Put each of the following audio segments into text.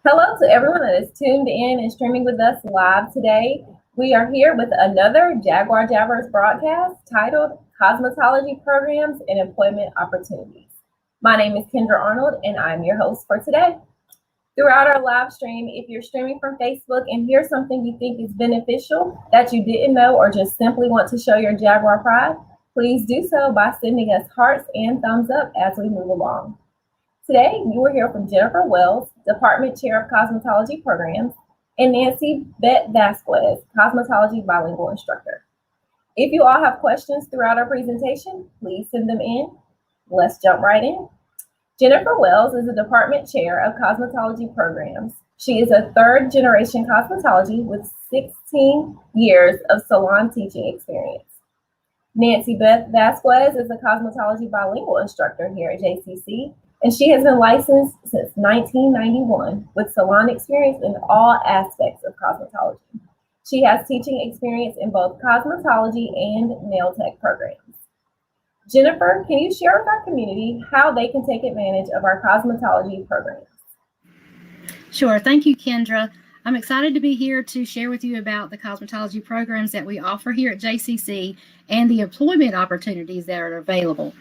Hello to everyone that is tuned in and streaming with us live today. We are here with another Jaguar Jabbers broadcast titled Cosmetology Programs and Employment Opportunities. My name is Kendra Arnold and I'm your host for today. Throughout our live stream, if you're streaming from Facebook and hear something you think is beneficial that you didn't know or just simply want to show your Jaguar pride, please do so by sending us hearts and thumbs up as we move along. Today, you will hear from Jennifer Wells, Department Chair of Cosmetology Programs, and Nancy Beth Vasquez, Cosmetology Bilingual Instructor. If you all have questions throughout our presentation, please send them in. Let's jump right in. Jennifer Wells is the Department Chair of Cosmetology Programs. She is a third-generation cosmetology with 16 years of salon teaching experience. Nancy Beth Vasquez is a cosmetology bilingual instructor here at JCC, and she has been licensed since 1991 with salon experience in all aspects of cosmetology. She has teaching experience in both cosmetology and nail tech programs. Jennifer, can you share with our community how they can take advantage of our cosmetology programs? Sure. Thank you, Kendra. I'm excited to be here to share with you about the cosmetology programs that we offer here at JCC and the employment opportunities that are available.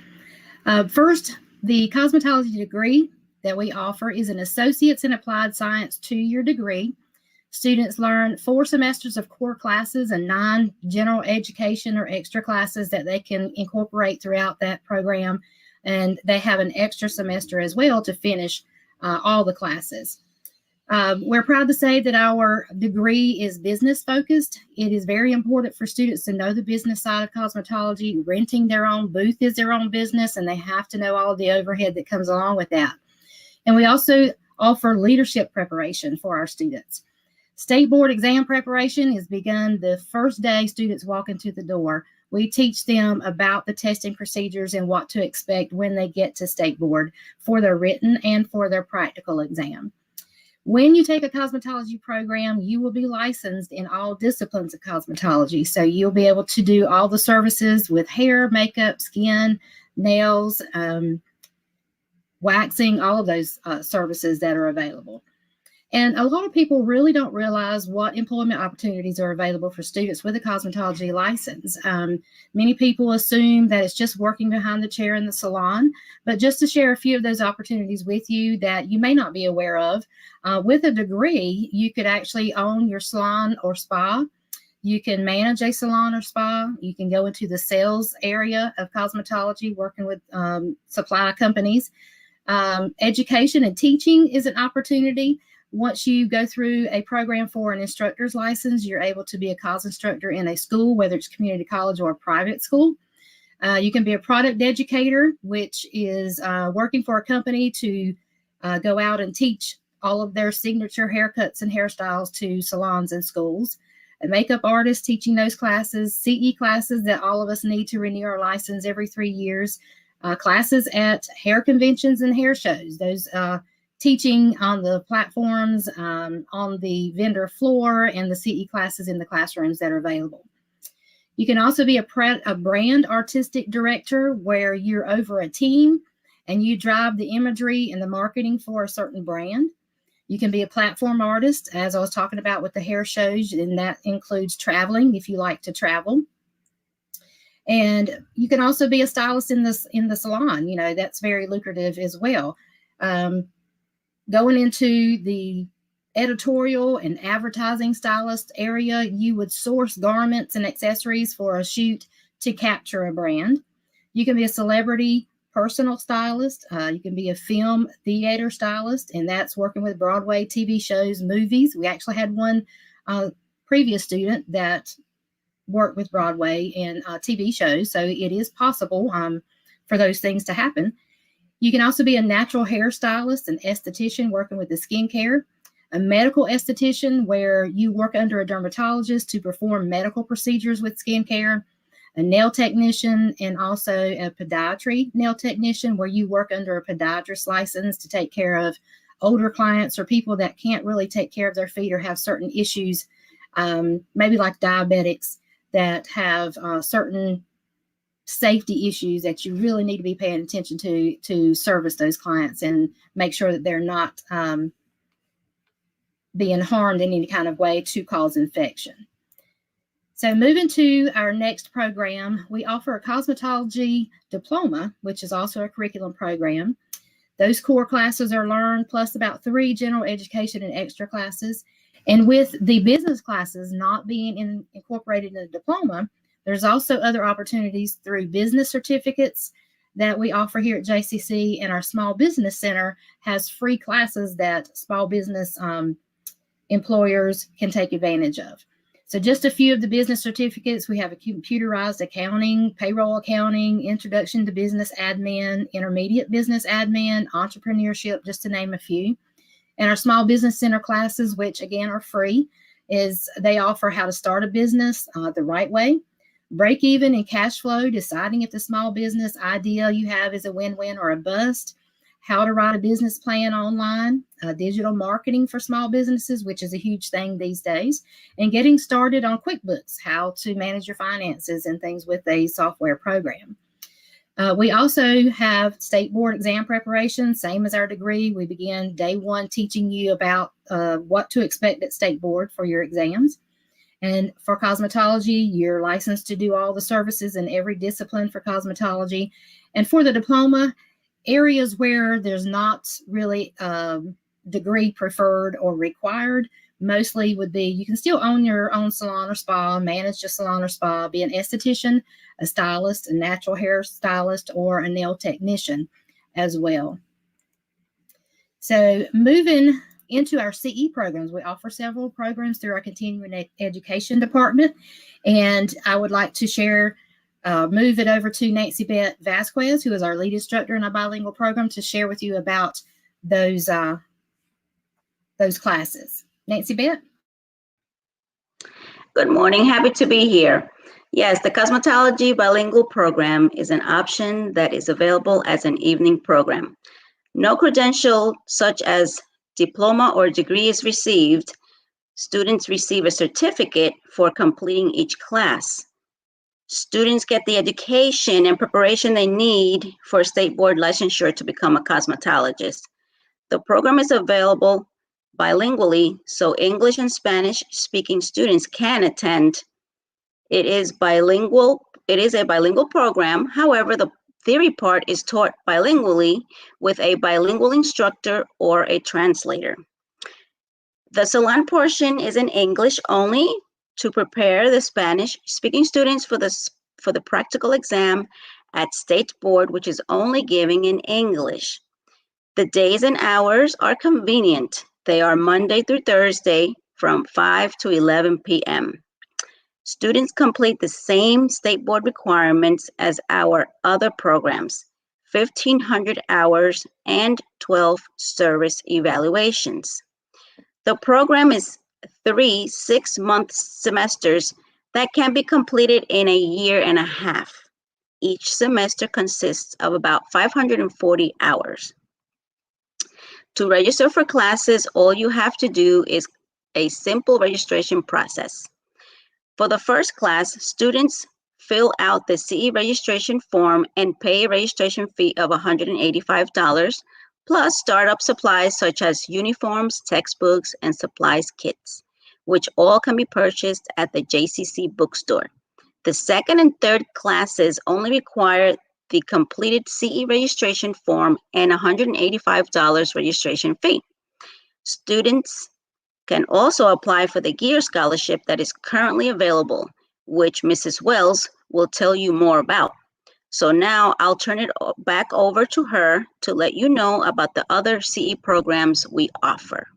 First, the cosmetology degree that we offer is an Associates in Applied Science 2-year degree. Students learn 4 semesters of core classes and 9 general education or extra classes that they can incorporate throughout that program. And they have an extra semester as well to finish all the classes. We're proud to say that our degree is business focused. It is very important for students to know the business side of cosmetology. Renting their own booth is their own business, and they have to know all the overhead that comes along with that. And we also offer leadership preparation for our students. State board exam preparation is begun the first day students walk into the door. We teach them about the testing procedures and what to expect when they get to state board for their written and for their practical exam. When you take a cosmetology program, you will be licensed in all disciplines of cosmetology. So you'll be able to do all the services with hair, makeup, skin, nails, waxing, all of those services that are available. And a lot of people really don't realize what employment opportunities are available for students with a cosmetology license. Many people assume that it's just working behind the chair in the salon, but just to share a few of those opportunities with you that you may not be aware of, with a degree, you could actually own your salon or spa. You can manage a salon or spa. You can go into the sales area of cosmetology, working with supply companies. Education and teaching is an opportunity. Once you go through a program for an instructor's license, you're able to be a cos instructor in a school, whether it's community college or a private school. You can be a product educator, which is working for a company to go out and teach all of their signature haircuts and hairstyles to salons and schools. A makeup artist teaching those classes, CE classes that all of us need to renew our license every 3 years, classes at hair conventions and hair shows, those teaching on the platforms, on the vendor floor, and the CE classes in the classrooms that are available. You can also be a brand artistic director where you're over a team and you drive the imagery and the marketing for a certain brand. You can be a platform artist, as I was talking about with the hair shows, and that includes traveling if you like to travel. And you can also be a stylist in the salon. You know, that's very lucrative as well. Going into the editorial and advertising stylist area, you would source garments and accessories for a shoot to capture a brand. You can be a celebrity personal stylist. You can be a film theater stylist, and that's working with Broadway, TV shows, movies. We actually had one previous student that worked with Broadway and TV shows, so it is possible for those things to happen. You can also be a natural hairstylist, an esthetician working with the skincare, a medical esthetician where you work under a dermatologist to perform medical procedures with skincare, a nail technician, and also a podiatry nail technician where you work under a podiatrist license to take care of older clients or people that can't really take care of their feet or have certain issues, maybe like diabetics that have certain safety issues that you really need to be paying attention to service those clients and make sure that they're not being harmed in any kind of way to cause infection. So moving to our next program, we offer a cosmetology diploma, which is also a curriculum program. Those core classes are learned plus about 3 general education and extra classes. And with the business classes not being incorporated in the diploma, there's also other opportunities through business certificates that we offer here at JCC, and our Small Business Center has free classes that small business employers can take advantage of. So just a few of the business certificates: we have a computerized accounting, payroll accounting, introduction to business admin, intermediate business admin, entrepreneurship, just to name a few. And our Small Business Center classes, which again are free, they offer how to start a business the right way, break even and cash flow, deciding if the small business idea you have is a win-win or a bust, how to write a business plan online, digital marketing for small businesses, which is a huge thing these days, and getting started on QuickBooks, how to manage your finances and things with a software program. We also have state board exam preparation, same as our degree. We begin day one teaching you about what to expect at state board for your exams. And for cosmetology, you're licensed to do all the services in every discipline for cosmetology. And for the diploma, areas where there's not really a degree preferred or required mostly would be you can still own your own salon or spa, manage a salon or spa, be an esthetician, a stylist, a natural hair stylist, or a nail technician as well. So moving into our CE programs, we offer several programs through our continuing education department, and I would like to move it over to Nancy Beth Vasquez, who is our lead instructor in our bilingual program, to share with you about those classes. Nancy Beth? Good morning, happy to be here. Yes, the Cosmetology Bilingual Program is an option that is available as an evening program. No credential such as diploma or degree is received. Students receive a certificate for completing each class. Students get the education and preparation they need for state board licensure to become a cosmetologist. The program is available bilingually, so English and Spanish speaking students can attend. It is bilingual. It is a bilingual program. However, the theory part is taught bilingually with a bilingual instructor or a translator. The salon portion is in English only to prepare the Spanish speaking students for the practical exam at state board, which is only giving in English. The days and hours are convenient. They are Monday through Thursday from 5 to 11 p.m. Students complete the same state board requirements as our other programs, 1,500 hours and 12 service evaluations. The program is 3 6-month semesters that can be completed in a year and a half. Each semester consists of about 540 hours. To register for classes, all you have to do is a simple registration process. For the first class, students fill out the CE registration form and pay a registration fee of $185, plus startup supplies such as uniforms, textbooks, and supplies kits, which all can be purchased at the JCC bookstore. The second and third classes only require the completed CE registration form and $185 registration fee. Students can also apply for the Gear Scholarship that is currently available, which Mrs. Wells will tell you more about. So now I'll turn it back over to her to let you know about the other CE programs we offer.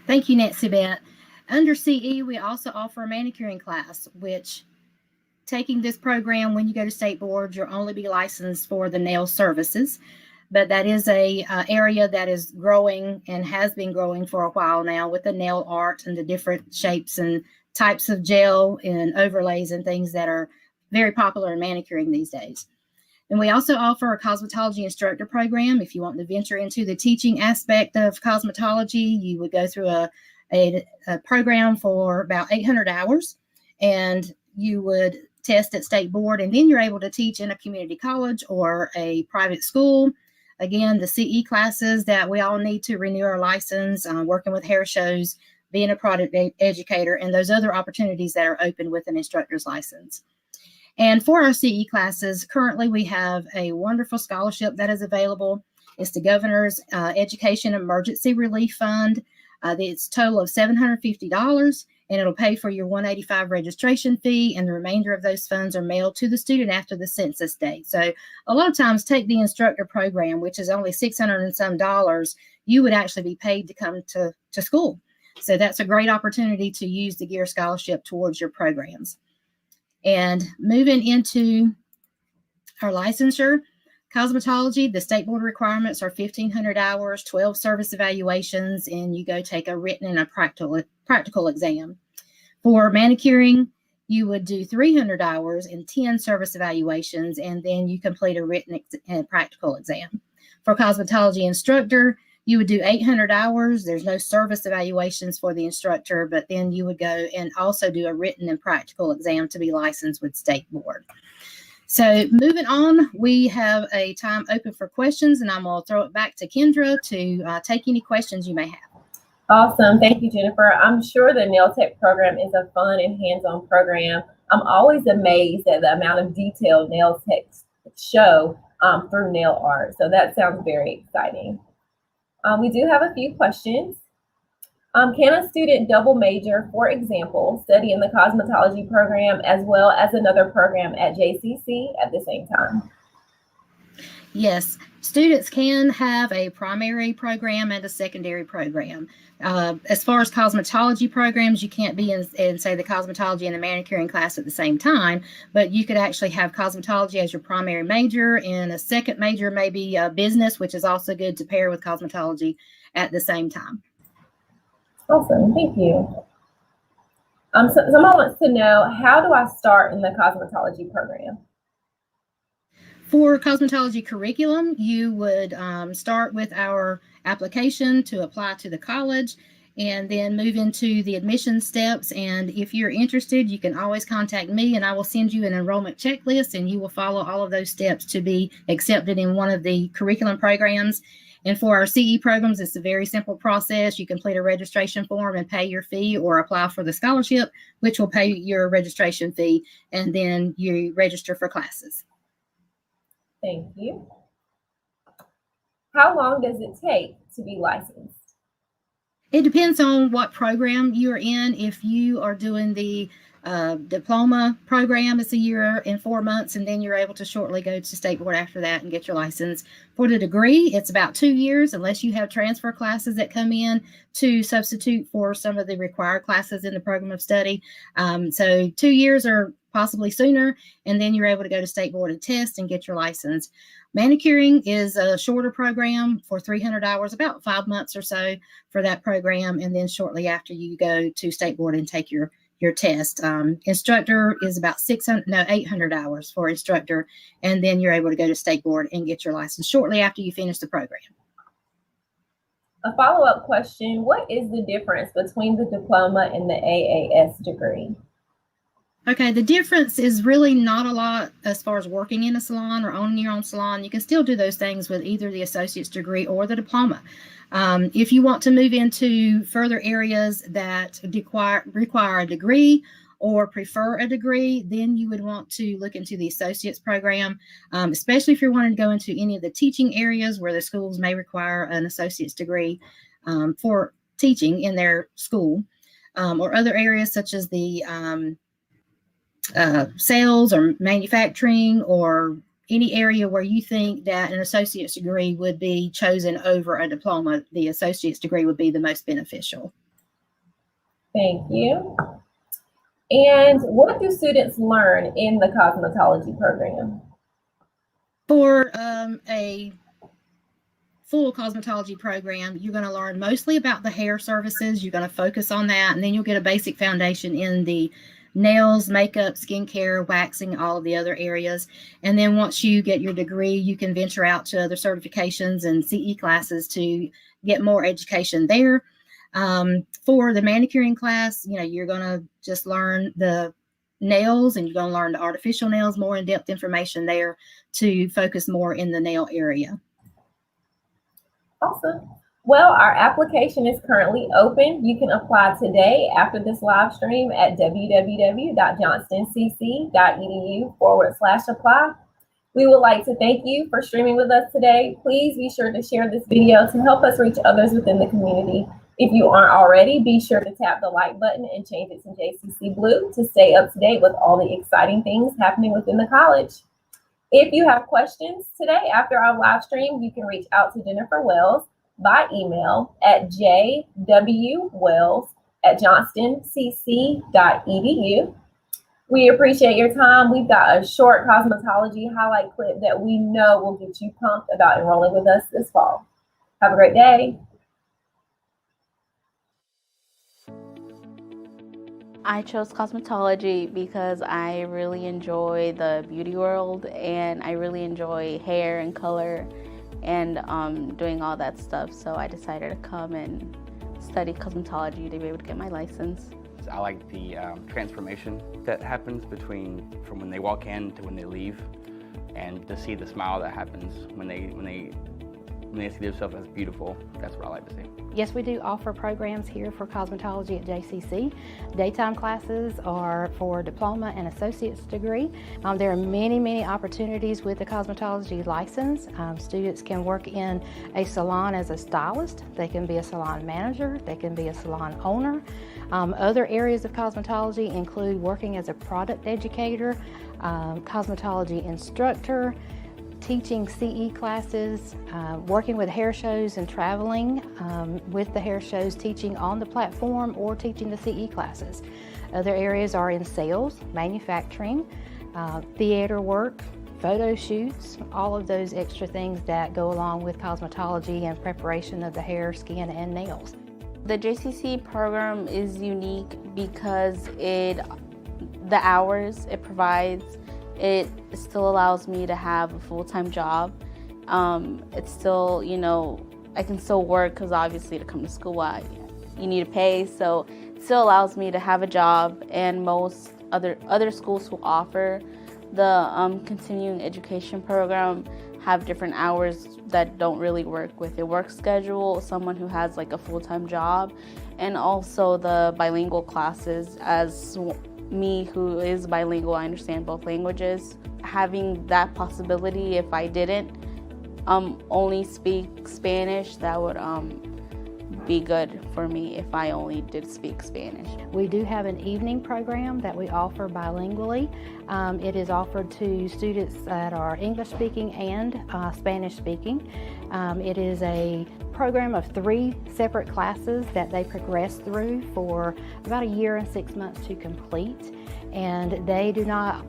Thank you, Nancy Beth. Under CE, we also offer a manicuring class, which taking this program, when you go to state board, you'll only be licensed for the nail services. But that is a area that is growing and has been growing for a while now with the nail art and the different shapes and types of gel and overlays and things that are very popular in manicuring these days. And we also offer a cosmetology instructor program. If you want to venture into the teaching aspect of cosmetology, you would go through a program for about 800 hours, and you would test at state board, and then you're able to teach in a community college or a private school Again, the CE classes that we all need to renew our license, working with hair shows, being a product educator, and those other opportunities that are open with an instructor's license. And for our CE classes, currently we have a wonderful scholarship that is available. It's the Governor's Education Emergency Relief Fund. It's a total of $750, and it'll pay for your $185 registration fee, and the remainder of those funds are mailed to the student after the census date. So a lot of times, take the instructor program, which is only $600 and some dollars, you would actually be paid to come to school. So that's a great opportunity to use the GEAR scholarship towards your programs. And moving into our licensure, cosmetology, the state board requirements are 1,500 hours, 12 service evaluations, and you go take a written and a practical exam. For manicuring, you would do 300 hours and 10 service evaluations, and then you complete a written and practical exam. For cosmetology instructor, you would do 800 hours. There's no service evaluations for the instructor, but then you would go and also do a written and practical exam to be licensed with state board. So moving on, we have a time open for questions, and I'm going to throw it back to Kendra to take any questions you may have. Awesome. Thank you, Jennifer. I'm sure the Nail Tech program is a fun and hands-on program. I'm always amazed at the amount of detail nail techs show through nail art. So that sounds very exciting. We do have a few questions. Can a student double major, for example, study in the cosmetology program as well as another program at JCC at the same time? Yes, students can have a primary program and a secondary program. As far as cosmetology programs, you can't be in say, the cosmetology and the manicuring class at the same time, but you could actually have cosmetology as your primary major, and a second major may be business, which is also good to pair with cosmetology at the same time. Awesome, thank you. So someone wants to know, how do I start in the cosmetology program? For cosmetology curriculum, you would start with our application to apply to the college, and then move into the admission steps. And if you're interested, you can always contact me, and I will send you an enrollment checklist, and you will follow all of those steps to be accepted in one of the curriculum programs. And for our CE programs, it's a very simple process. You complete a registration form and pay your fee, or apply for the scholarship, which will pay your registration fee, and then you register for classes. Thank you. How long does it take to be licensed? It depends on what program you're in. If you are doing the diploma program, it's 1 year and 4 months, and then you're able to shortly go to state board after that and get your license. For the degree, it's about 2 years, unless you have transfer classes that come in to substitute for some of the required classes in the program of study. So 2 years or possibly sooner, and then you're able to go to state board and test and get your license. Manicuring is a shorter program for 300 hours, about 5 months or so for that program, and then shortly after you go to state board and take your test. Instructor is about 800 hours for instructor, and then you're able to go to state board and get your license shortly after you finish the program. A follow-up question, what is the difference between the diploma and the AAS degree? Okay, the difference is really not a lot as far as working in a salon or owning your own salon. You can still do those things with either the associate's degree or the diploma. If you want to move into further areas that require a degree or prefer a degree, then you would want to look into the associate's program, especially if you're wanting to go into any of the teaching areas where the schools may require an associate's degree for teaching in their school, or other areas such as the sales or manufacturing, or any area where you think that an associate's degree would be chosen over a diploma. The associate's degree would be the most beneficial. Thank you. And what do students learn in the cosmetology program? For a full cosmetology program, you're going to learn mostly about the hair services. You're going to focus on that, and then you'll get a basic foundation in the nails, makeup, skincare, waxing, all of the other areas. And then once you get your degree, you can venture out to other certifications and CE classes to get more education there. For the manicuring class, you're going to just learn the nails, and you're going to learn the artificial nails, more in-depth information there to focus more in the nail area. Awesome. Well, our application is currently open. You can apply today after this live stream at www.johnstoncc.edu/apply. We would like to thank you for streaming with us today. Please be sure to share this video to help us reach others within the community. If you aren't already, be sure to tap the like button and change it to JCC Blue to stay up to date with all the exciting things happening within the college. If you have questions today after our live stream, you can reach out to Jennifer Wells by email at jwells@johnstoncc.edu. We appreciate your time. We've got a short cosmetology highlight clip that we know will get you pumped about enrolling with us this fall. Have a great day. I chose cosmetology because I really enjoy the beauty world, and I really enjoy hair and color and doing all that stuff. So I decided to come and study cosmetology to be able to get my license. I like the transformation that happens from when they walk in to when they leave, and to see the smile that happens when they see themselves as beautiful. That's what I like to see. Yes, we do offer programs here for cosmetology at JCC. Daytime classes are for diploma and associate's degree. There are many opportunities with the cosmetology license. Students can work in a salon as a stylist. They can be a salon manager. They can be a salon owner. Other areas of cosmetology include working as a product educator, cosmetology instructor, teaching CE classes, working with hair shows and traveling with the hair shows, teaching on the platform or teaching the CE classes. Other areas are in sales, manufacturing, theater work, photo shoots, all of those extra things that go along with cosmetology and preparation of the hair, skin, and nails. The JCC program is unique because the hours it provides, it still allows me to have a full-time job. It's still, I can still work because obviously to come to school, you need to pay. So it still allows me to have a job, and most other schools who offer the continuing education program have different hours that don't really work with a work schedule, someone who has like a full-time job, and also the bilingual classes. As me who is bilingual, I understand both languages. Having that possibility, if I didn't only speak Spanish, that would be good for me if I only did speak Spanish. We do have an evening program that we offer bilingually. It is offered to students that are English speaking and Spanish speaking. It is a program of 3 separate classes that they progress through for about a year and 6 months to complete. And they do not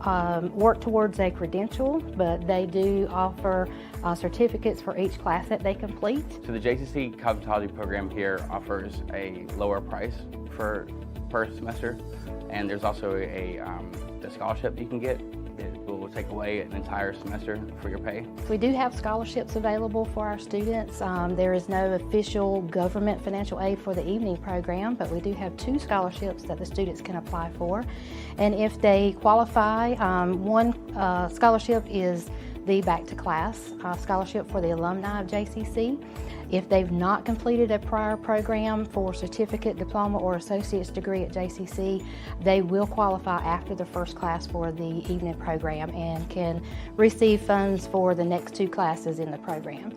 work towards a credential, but they do offer certificates for each class that they complete. So the JCC Cosmetology program here offers a lower price per semester, and there's also a scholarship you can get. It will take away an entire semester for your pay. We do have scholarships available for our students. There is no official government financial aid for the evening program, but we do have 2 scholarships that the students can apply for. And if they qualify, one scholarship is the Back to Class scholarship for the alumni of JCC. If they've not completed a prior program for certificate, diploma, or associate's degree at JCC, they will qualify after the first class for the evening program and can receive funds for the next 2 classes in the program.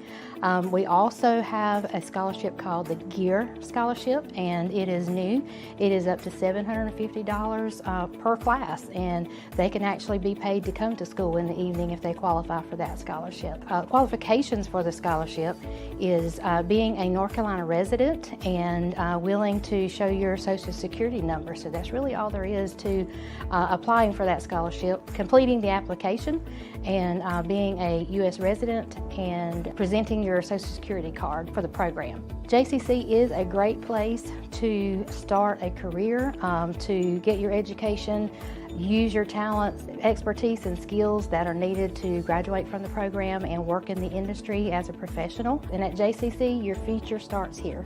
We also have a scholarship called the Gear Scholarship, and it is new. It is up to $750 per class, and they can actually be paid to come to school in the evening if they qualify for that scholarship. Qualifications for the scholarship is being a North Carolina resident and willing to show your Social Security number. So that's really all there is to applying for that scholarship, completing the application, and being a U.S. resident and presenting your Social Security card for the program. JCC is a great place to start a career, to get your education, use your talents, expertise, and skills that are needed to graduate from the program and work in the industry as a professional. And at JCC, your future starts here.